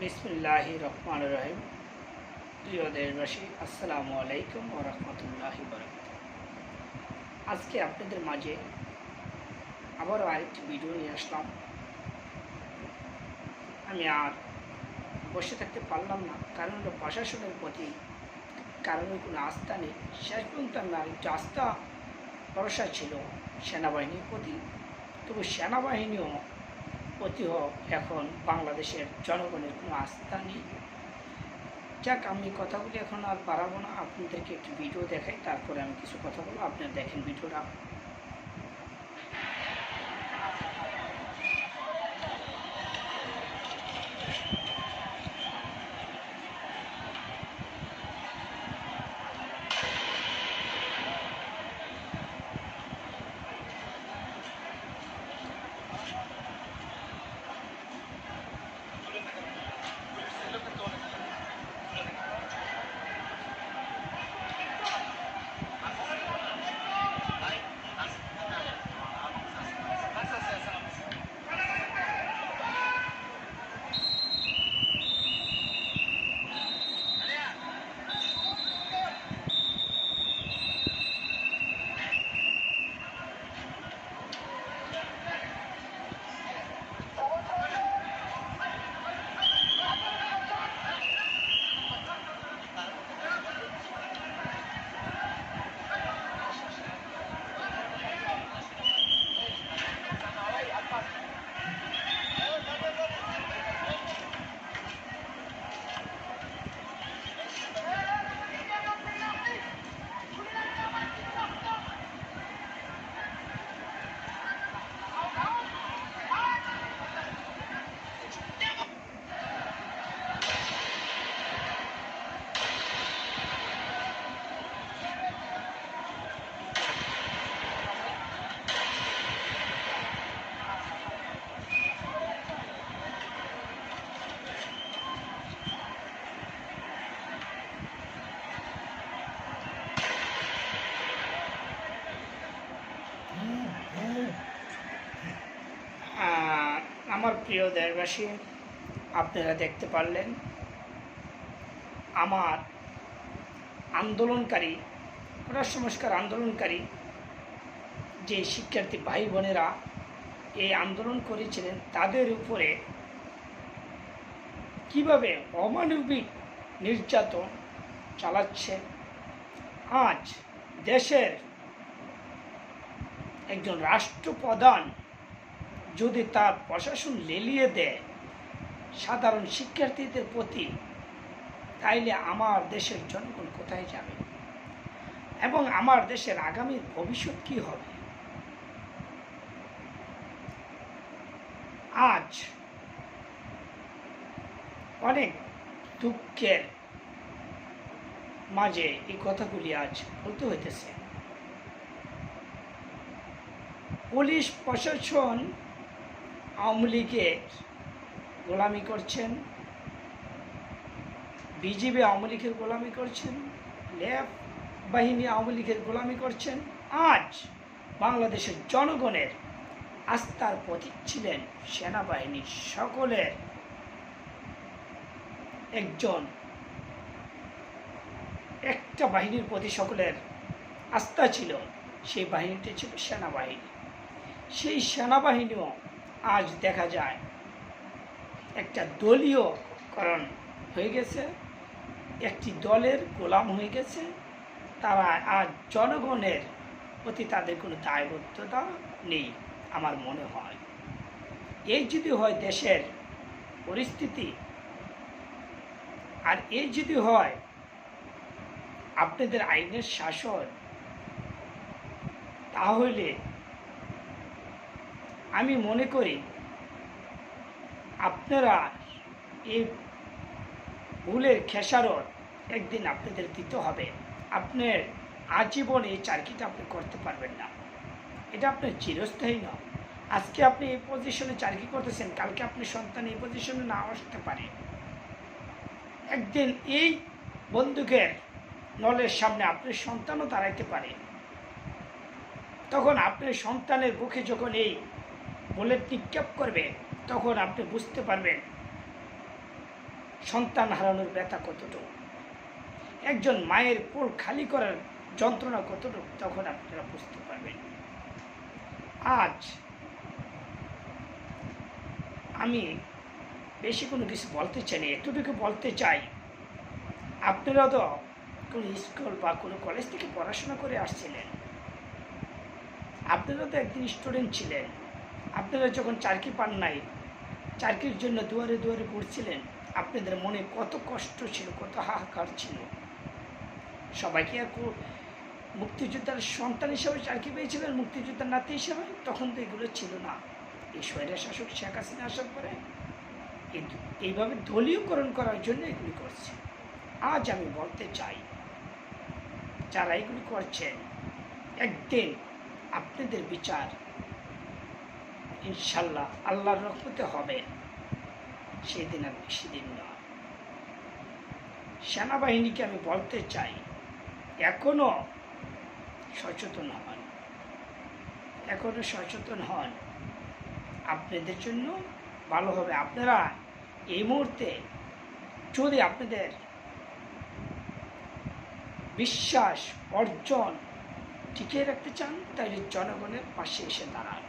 বিসমিল্লাহির রহমানির রহিম। প্রিয় দেশবাসী, আসসালামু আলাইকুম ওয়া রাহমাতুল্লাহি ওয়া বারাকাতুহু। আজকে আপনাদের মাঝে আবারও আরেকটি ভিডিও নিয়ে আসলাম। আমি আর বসে থাকতে পারলাম না, কারণ হলো প্রশাসনের প্রতি কারণে কোনো আস্থা নেই। শেষ পর্যন্ত আমার একটু আস্থা ভরসা ছিল সেনাবাহিনীর প্রতি, তবু সেনাবাহিনীও প্রতিও এখন বাংলাদেশের জনগণের কোনো আস্থা নেই। যাক, আমি কথাগুলি এখন আর বাড়াবো না, আপনাদেরকে একটি ভিডিও দেখাই, তারপরে আমি কিছু কথা বলবো। আপনারা দেখেন ভিডিওটা। আমার প্রিয় দেশবাসী, আপনারা দেখতে পারলেন আমার আন্দোলনকারী, কোটা সংস্কার আন্দোলনকারী যে শিক্ষার্থী ভাই বোনেরা এই আন্দোলন করেছিলেন, তাদের উপরে কিভাবে অমানবিক নির্যাতন চালাচ্ছে। আজ দেশের একজন রাষ্ট্রপ্রধান যদি তার প্রশাসন লেলিয়ে দেয় সাধারণ শিক্ষার্থীদের প্রতি, তাইলে আমার দেশের জনগণ কোথায় যাবে এবং আমার দেশের আগামীর ভবিষ্যৎ কি হবে? আজ অনেক দুঃখের মাঝে এই কথাগুলি আজ বলতে হইতেছে। পুলিশ প্রশাসন আওয়ামী লীগের গোলামি করছেন, বিজিবি আওয়ামী লীগের গোলামি করছেন, ল্যাব বাহিনী আওয়ামী লীগের গোলামি করছেন। আজ বাংলাদেশের জনগণের আস্থার প্রতীক ছিলেন সেনাবাহিনী, সকলের একটা বাহিনীর প্রতি সকলের আস্থা ছিল, সেই বাহিনীটি ছিল সেনাবাহিনী। সেই সেনাবাহিনীও আজ দেখা যায় একটা দলীয়করণ হয়ে গেছে, একটি দলের গোলাম হয়ে গেছে। তারা আজ জনগণের প্রতি তাদের কোনো দায়বদ্ধতা নেই আমার মনে হয়। এই যদি হয় দেশের পরিস্থিতি, আর এই যদি হয় আপনাদের আইনের শাসন, তাহলে আমি মনে করি আপনারা এই ভুলের খেসারত একদিন আপনাদের দিতে হবে। আপনার আজীবন এই চাকরিটা আপনি করতে পারবেন না, এটা আপনার চিরস্থায়ী নয়। আজকে আপনি এই পজিশনে চাকরি করতেছেন, কালকে আপনি সন্তান এই পজিশনে না আসতে পারে। একদিন এই বন্দুকের নলের সামনে আপনার সন্তানও দাঁড়াইতে পারে। তখন আপনার সন্তানের বুকে যখন এই বুলেট নিক্ষেপ করবে, তখন আপনি বুঝতে পারবেন সন্তান হারানোর ব্যথা কতটুকু, একজন মায়ের কোল খালি করার যন্ত্রণা কতটুকু, তখন আপনারা বুঝতে পারবেন। আজ আমি বেশি কোনো কিছু বলতে চাই না, এতটুকু বলতে চাই, আপনারা তো কোনো স্কুল বা কোনো কলেজ থেকে পড়াশোনা করে আসছিলেন, আপনারা তো একদিন স্টুডেন্ট ছিলেন। আপনারা যখন চাকরি পান নাই, চাকরির জন্য দুয়ারে দুয়ারে ঘুরছিলেন, আপনাদের মনে কত কষ্ট ছিল, কত হাহাকার ছিল। সবাইকে আর মুক্তিযোদ্ধার সন্তান হিসাবে চাকরি পেয়েছিলেন, মুক্তিযোদ্ধার নাতি হিসাবে, তখন তো এগুলো ছিল না। এই স্বৈরা শাসক শেখ হাসিনা আসার পরে কিন্তু এইভাবে দলীয়করণ করার জন্য এগুলি করছে। আজ আমি বলতে চাই, যারা এগুলি করছেন, একদিন আপনাদের বিচার ইনশাল্লাহ আল্লাহর রহমতে হবে, সেদিন আর বেশি দিন নয়। সেনাবাহিনীকে আমি বলতে চাই, এখনো সচেতন হন, এখনো সচেতন হন, আপনাদের জন্য ভালো হবে। আপনারা এই মুহূর্তে যদি আপনাদের বিশ্বাস অর্জন টিকিয়ে রাখতে চান, তাহলে জনগণের পাশে এসে দাঁড়ান।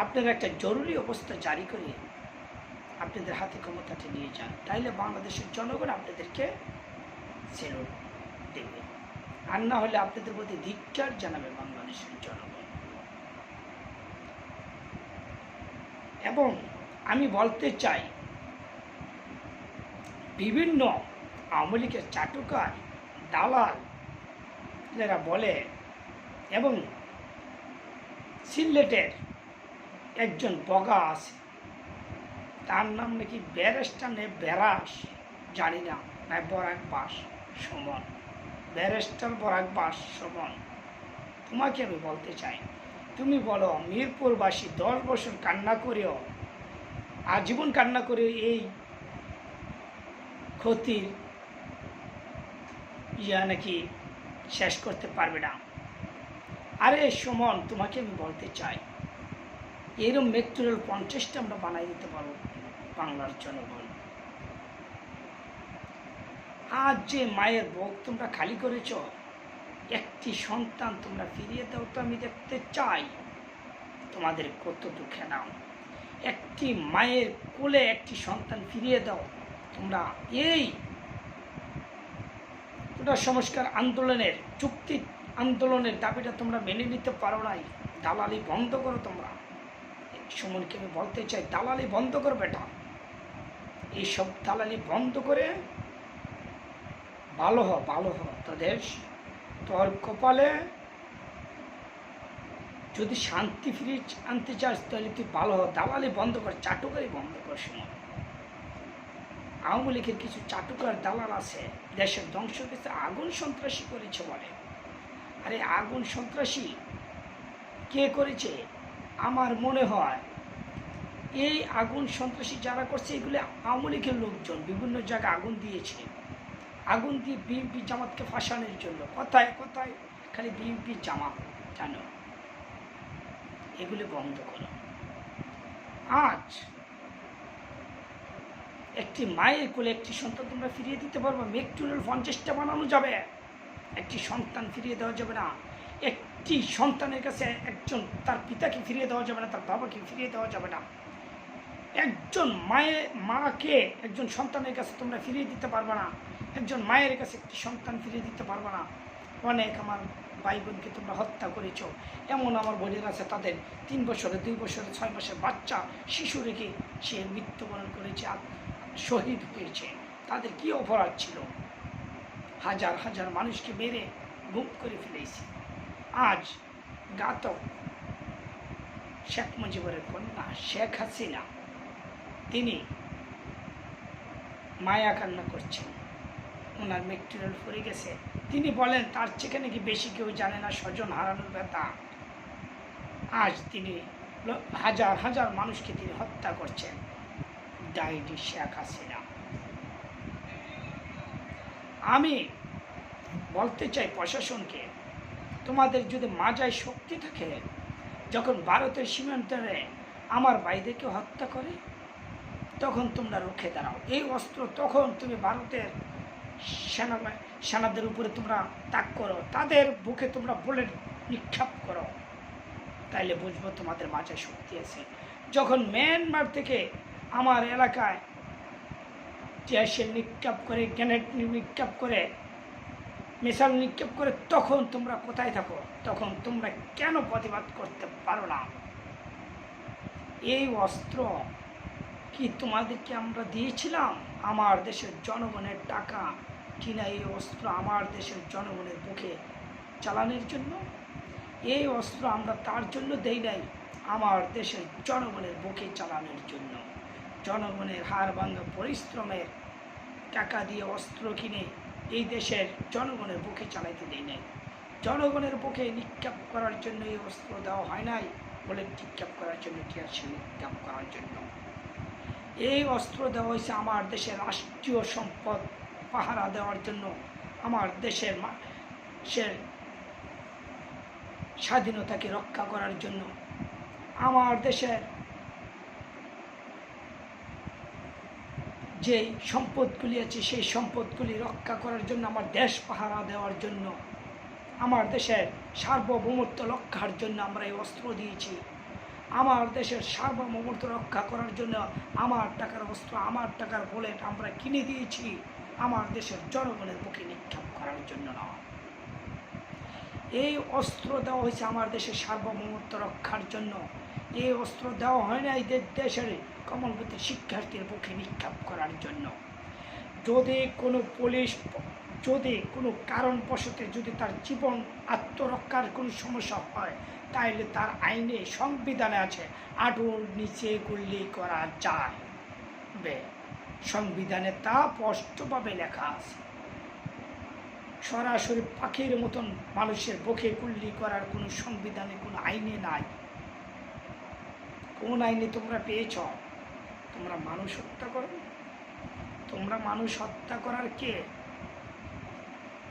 আপনারা একটা জরুরি অবস্থা জারি করে আপনাদের হাতে ক্ষমতাটা নিয়ে যান, তাইলে বাংলাদেশের জনগণ আপনাদেরকে সেলুট দেবে। আর না হলে আপনাদের প্রতি ধিক্কার জানাবে বাংলাদেশের জনগণ। এবং আমি বলতে চাই, বিভিন্ন আওয়ামী লীগের চাটুকার দালাল যারা বলে, এবং সিলেটের একজন বগা আছে, তার নাম নাকি ব্যারিস্টার নে বেরাস, জানি না, না বরাক বাস সমন, ব্যারিস্টার বরাক বাস সমন। তোমাকে আমি বলতে চাই, তুমি বলো মিরপুরবাসী 10 বছর কান্না করেও, আজীবন কান্না করে এই ক্ষতির নাকি শেষ করতে পারবে না। আরে সুমন, তোমাকে আমি বলতে চাই, এরকম মেট্রোরেল 50টা আমরা বানাই দিতে পারবো বাংলার জনগণ। আজ যে মায়ের বুক তোমরা খালি করেছ, একটি সন্তান তোমরা ফিরিয়ে দাও তো আমি দেখতে চাই তোমাদের কত দুঃখে নাও। একটি মায়ের কোলে একটি সন্তান ফিরিয়ে দাও তোমরা। এই কোটা সংস্কার আন্দোলনের, চুক্তি আন্দোলনের দাবিটা তোমরা মেনে নিতে পারো নাই। দালালি বন্ধ করো তোমরা। সুমনকে আমি বলতে চাই, দালালি বন্ধ করো বেটা, এইসব দালালি বন্ধ করে ভালো হ। তোর কপালে যদি শান্তি ফিরিয়ে আনতে চাস, তাহলে তুই ভালো হ, দালালি বন্ধ কর, চাটুকারি বন্ধ কর। সুমন, আওয়ামী লীগের কিছু চাটুকার দালাল আছে, দেশের ধ্বংস করতে আগুন সন্ত্রাসী করেছে বলে। আরে আগুন সন্ত্রাসী কে করেছে? আমার মনে হয় এই আগুন সন্ত্রাসী যারা করছে, এগুলো আওয়ামী লীগের লোকজন বিভিন্ন জায়গায় আগুন দিয়েছে, আগুন দিয়ে বিএনপি জামাতকে ফাঁসানোর জন্য। কথায় কথায় খালি বিএনপি জামাত, জানো, এগুলি বন্ধ করো। আজ একটি মায়ের কোলে একটি সন্তান তোমরা ফিরিয়ে দিতে পারবে? মেট্রোরেল 50টা বানানো যাবে, একটি সন্তান ফিরিয়ে দেওয়া যাবে না। একটি সন্তানের কাছে একজন তার পিতাকে ফিরিয়ে দেওয়া যাবে না, তার বাবাকে ফিরিয়ে দেওয়া যাবে না। একজন মাকে একজন সন্তানের কাছে তোমরা ফিরিয়ে দিতে পারবে না, একজন মায়ের কাছে একটি সন্তান ফিরিয়ে দিতে পারবে না। অনেক আমার ভাই বোনকে তোমরা হত্যা করেছ। এমন আমার বোনের আছে, তাদের 3 বছরে 2 বছরে 6 মাসের বাচ্চা শিশু রেখে সে মৃত্যুবরণ করেছে, শহীদ হয়েছে। তাদের কি অপরাধ ছিল? হাজার হাজার মানুষকে মেরে গুম করে ফেলেছে। আজ ঘাতক শেখ মুজিবের কন্যা শেখ হাসিনা, তিনি মায়া কান্না করছেন, ওনার মেট্রোরেল পড়ে গেছে। তিনি বলেন তার থেকে নাকি বেশি কেউ জানে না স্বজন হারানোর ব্যথা। আজ তিনি হাজার হাজার মানুষকে তিনি হত্যা করছেন। ডাইনি শেখ হাসিনা। আমি বলতে চাই প্রশাসনকে, তোমাদের যদি মাজায় শক্তি থাকে, যখন ভারতের সীমান্তে আমার ভাইদেরকে হত্যা করে, তখন তোমরা রুখে দাঁড়াও। এই অস্ত্র তখন তুমি ভারতের সেনাদের উপরে তোমরা তাক করো, তাদের বুকে তোমরা বুলেট নিক্ষেপ করো, তাইলে বুঝবো তোমাদের মাঝে শক্তি আছে। যখন মিয়ানমার থেকে আমার এলাকায় গ্যাসের নিক্ষেপ করে, গ্রেনেড নিক্ষেপ করে, মিসাইল নিক্ষেপ করে, তখন তোমরা কোথায় থাকো? তখন তোমরা কেন প্রতিবাদ করতে পারো না? এই অস্ত্র কি তোমাদেরকে আমরা দিয়েছিলাম? আমার দেশের জনগণের টাকা কিনা এই অস্ত্র আমার দেশের জনগণের বুকে চালানোর জন্য। এই অস্ত্র আমরা তার জন্য দেই নাই, আমার দেশের জনগণের বুকে চালানোর জন্য। জনগণের হাড় ভাঙা পরিশ্রমের টাকা দিয়ে অস্ত্র কিনে এই দেশের জনগণের বুকে চালাইতে দেই নাই। জনগণের বুকে নিক্ষেপ করার জন্য এই অস্ত্র দেওয়া হয় নাই, বলে নিক্ষেপ করার জন্য, টিয়ারশেল নিক্ষেপ করার জন্য। এই অস্ত্র দেওয়া হয়েছে আমার দেশের রাষ্ট্রীয় সম্পদ পাহারা দেওয়ার জন্য, আমার দেশের স্বাধীনতাকে রক্ষা করার জন্য, আমার দেশের যে সম্পদগুলি আছে সেই সম্পদগুলি রক্ষা করার জন্য, আমার দেশ পাহারা দেওয়ার জন্য, আমার দেশের সার্বভৌমত্ব রক্ষার জন্য আমরা এই অস্ত্র দিয়েছি। আমার দেশের সার্বভৌমত্ব রক্ষা করার জন্য আমার টাকার অস্ত্র, আমার টাকার বুলেট আমরা কিনে দিয়েছি, আমার দেশের জনগণের বুকে নিক্ষেপ করার জন্য না। এই অস্ত্র দেওয়া হয়েছে আমার দেশের সার্বভৌমত্ব রক্ষার জন্য। এই অস্ত্র দেওয়া হয় না এই দেশের কমলবতী শিক্ষার্থীর বুকে নিক্ষেপ করার জন্য। যদি কোনো পুলিশ যদি কোনো কারণবশত যদি তার জীবন আত্মরক্ষার কোনো সমস্যা হয়, তাহলে তার আইনে সংবিধানে আছে হাঁটুর নিচে গুলি করা যায়, সংবিধানে তা স্পষ্টভাবে লেখা আছে। সরাসরি পাখির মতন মানুষের বুকে গুলি করার কোনো সংবিধানে কোনো আইনে নাই। কোন আইনে তোমরা পেয়েছ? তোমরা মানুষ হত্যা করো? তোমরা মানুষ হত্যা করার কে?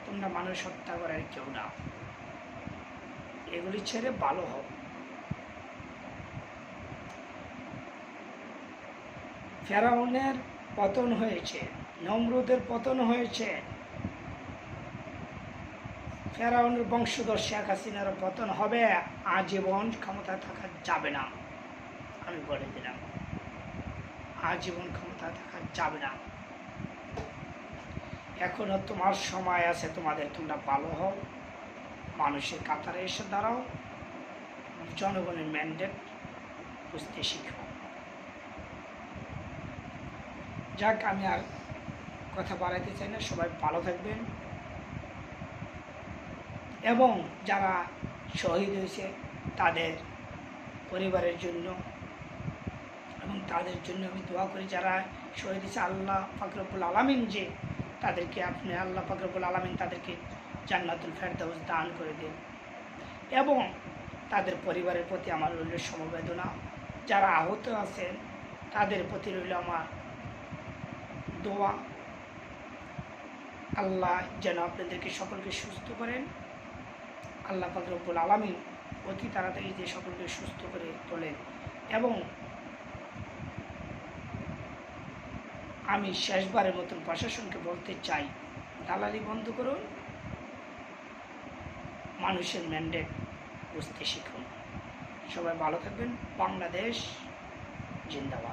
তোমরা মানুষ হত্যা করার কেউ না। এগুলি ছেড়ে ভালো হোক। ফেরাউনের পতন হয়েছে, নমরুদের পতন হয়েছে, ফেরাউনের বংশধর শেখ হাসিনার পতন হবে। আজীবন ক্ষমতা থাকা যাবে না, আমি বলে দিলাম, আজীবন ক্ষমতা থাকা যাবে না। এখনো তোমার সময় আছে, তোমরা ভালো হও, মানুষের কাতারে এসে দাঁড়াও, জনগণের ম্যান্ডেট বুঝতে শিখো। যাক, আমি আর কথা বাড়াইতে চাই না। সবাই ভালো থাকবেন, এবং যারা শহীদ হয়েছে তাদের পরিবারের জন্য এবং তাদের জন্য আমি দোয়া করি। যারা শহীদ হয়েছে, আল্লাহ পাক রব্বুল আলামিন যে তাদেরকে আল্লাহ পাক রব্বুল আলামিন তাদেরকে জান্নাতুল ফেরদাউস দান করে দেন, এবং তাদের পরিবারের প্রতি আমার রইল সমবেদনা। যারা আহত আছেন তাদের প্রতি রইল আমার দোয়া। আল্লাহ যেন আপনাদেরকে সকলকে সুস্থ করেন। আল্লাহ পাক রব্বুল আলামিন অতি তাড়াতাড়ি যে সকলকে সুস্থ করে তোলেন। এবং আমি শেষবারের মতন প্রশাসনকে বলতে চাই, দালালি বন্ধ করুন, মানুষের ম্যান্ডেট বুঝতে শিখুন। সবাই ভালো থাকবেন। বাংলাদেশ জিন্দাবাদ।